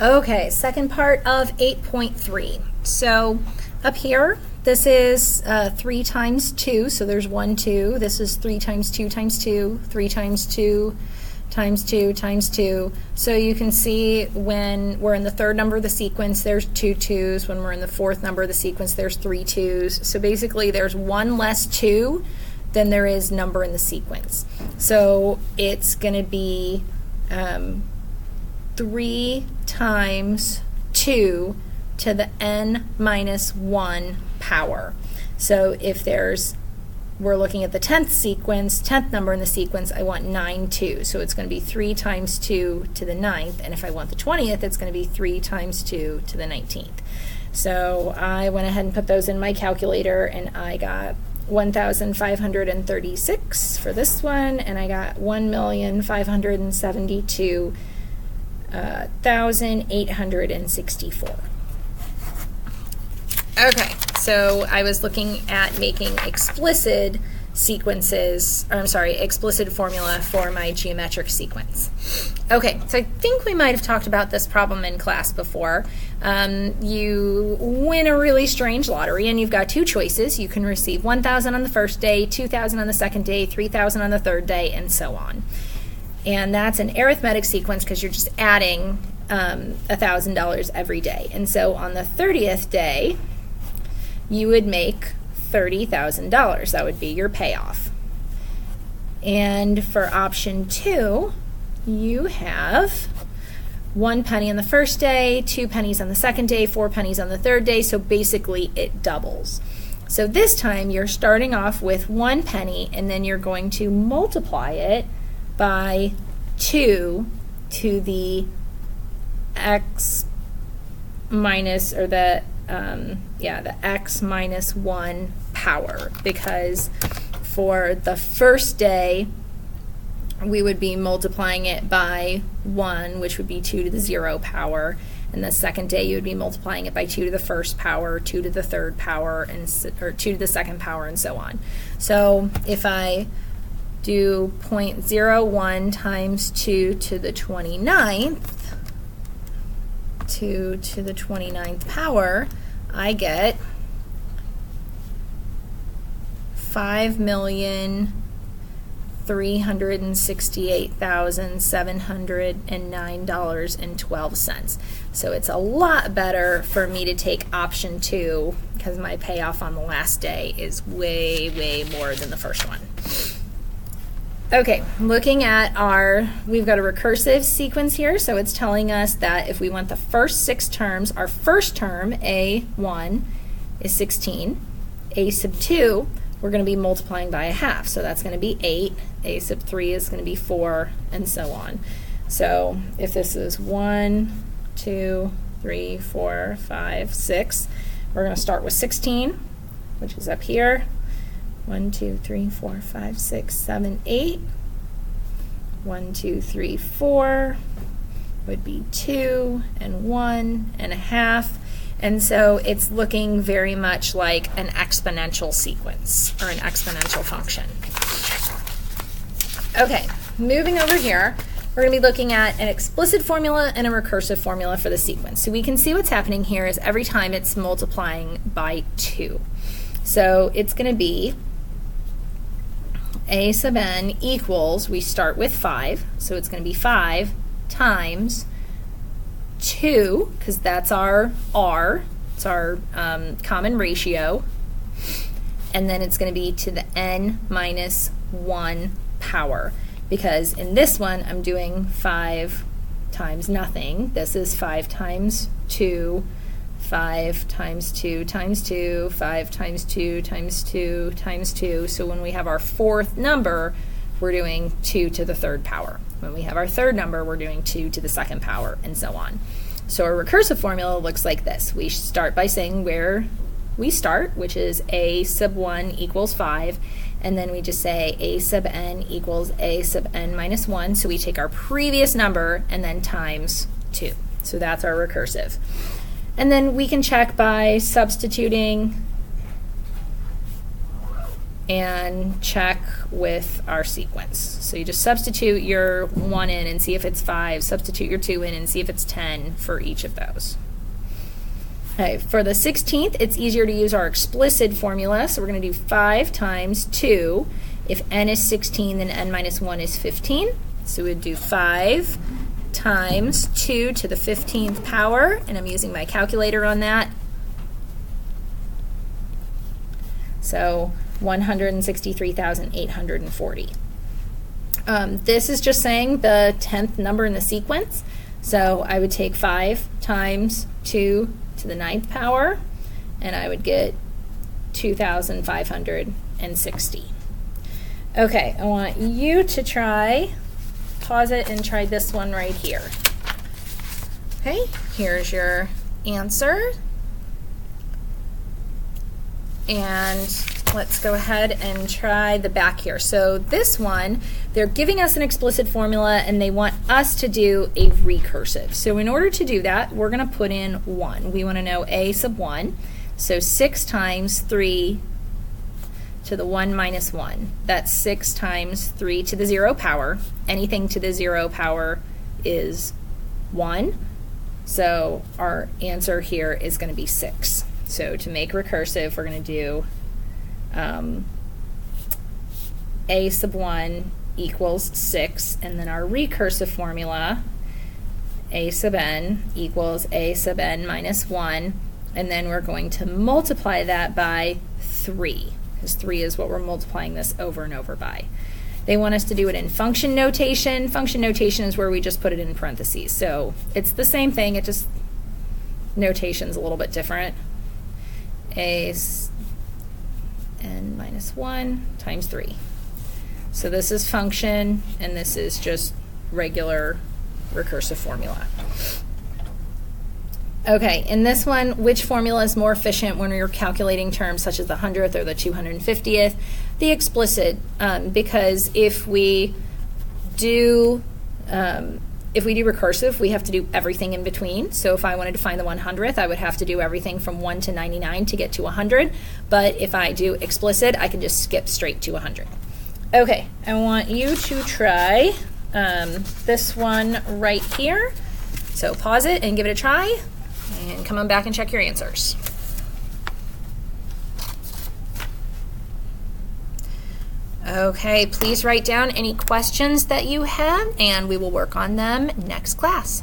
Okay, second part of 8.3. So up here, this is 3 times 2, so there's 1, 2. This is 3 times 2 times 2, 3 times 2 times 2 times 2. So you can see when we're in the third number of the sequence, there's 2 2s. When we're in the fourth number of the sequence, there's 3 2s. So basically there's one less 2 than there is number in the sequence. So it's going to be 3 times 2 to the n minus 1 power. So if we're looking at the 10th sequence, 10th number in the sequence, I want 9 2. So it's going to be 3 times 2 to the 9th. And if I want the 20th, it's going to be 3 times 2 to the 19th. So I went ahead and put those in my calculator, and I got 1,536 for this one, and I got 1,572,864. Okay, so I was looking at making explicit formula for my geometric sequence. Okay, so I think we might have talked about this problem in class before. You win a really strange lottery, and you've got two choices. You can receive 1,000 on the first day, 2,000 on the second day, 3,000 on the third day, and so on. And that's an arithmetic sequence because you're just adding $1,000 every day. And so on the 30th day, you would make $30,000. That would be your payoff. And for option 2, you have 1 penny on the first day, 2 pennies on the second day, 4 pennies on the third day, so basically it doubles. So this time you're starting off with 1 penny, and then you're going to multiply it by 2 to the x minus, or the x minus 1 power, because for the first day we would be multiplying it by 1, which would be 2 to the 0 power, and the second day you would be multiplying it by 2 to the first power, 2 to the third power, or 2 to the second power, and so on. So if I do 0.01 times 2 to the 29th, 2 to the 29th power, I get $5,368,709.12. So it's a lot better for me to take option 2 because my payoff on the last day is way, way more than the first one. Okay, looking at we've got a recursive sequence here, so it's telling us that if we want the first 6 terms, our first term, A1, is 16. A sub 2, we're going to be multiplying by a half, so that's going to be 8. A sub 3 is going to be 4, and so on. So if this is 1, 2, 3, 4, 5, 6, we're going to start with 16, which is up here. 1, 2, 3, 4, 5, 6, 7, 8. 1, 2, 3, 4 would be 2 and 1 and a half. And so it's looking very much like an exponential sequence or an exponential function. Okay, moving over here, we're going to be looking at an explicit formula and a recursive formula for the sequence. So we can see what's happening here is every time it's multiplying by 2. So it's going to be A sub n equals, we start with 5, so it's going to be 5 times 2, because that's our R, it's our common ratio, and then it's going to be to the n minus 1 power, because in this one I'm doing 5 times nothing. This is 5 times 2, 5 times 2 times 2, 5 times 2 times 2 times 2. So when we have our fourth number, we're doing 2 to the third power. When we have our third number, we're doing 2 to the second power, and so on. So our recursive formula looks like this. We start by saying where we start, which is A sub 1 equals 5, and then we just say A sub n equals A sub n minus 1. So we take our previous number and then times 2. So that's our recursive. And then we can check by substituting and check with our sequence. So you just substitute your 1 in and see if it's 5, substitute your 2 in and see if it's 10 for each of those. Okay, for the 16th, it's easier to use our explicit formula, so we're going to do 5 times 2. If n is 16, then n minus 1 is 15. So we'd do 5 times 2 to the 15th power, and I'm using my calculator on that. So 163,840. This is just saying the 10th number in the sequence. So I would take 5 times 2 to the 9th power, and I would get 2,560. Okay, I want you to pause it and try this one right here. Okay, here's your answer. And let's go ahead and try the back here. So this one, they're giving us an explicit formula and they want us to do a recursive. So in order to do that, we're going to put in 1. We want to know a sub 1. So 6 times 3 to the 1 minus 1. That's 6 times 3 to the 0 power. Anything to the 0 power is 1. So our answer here is going to be 6. So to make recursive, we're going to do a sub 1 equals 6, and then our recursive formula, a sub n equals a sub n minus 1, and then we're going to multiply that by 3, because 3 is what we're multiplying this over and over by. They want us to do it in function notation. Function notation is where we just put it in parentheses. So it's the same thing, it just notation's a little bit different. A n minus 1 times 3. So this is function, and this is just regular recursive formula. Okay, in this one, which formula is more efficient when you're calculating terms such as the 100th or the 250th? The explicit, because if we do recursive, we have to do everything in between. So if I wanted to find the 100th, I would have to do everything from 1 to 99 to get to 100. But if I do explicit, I can just skip straight to 100. Okay, I want you to try this one right here. So pause it and give it a try, and come on back and check your answers. Okay, please write down any questions that you have, and we will work on them next class.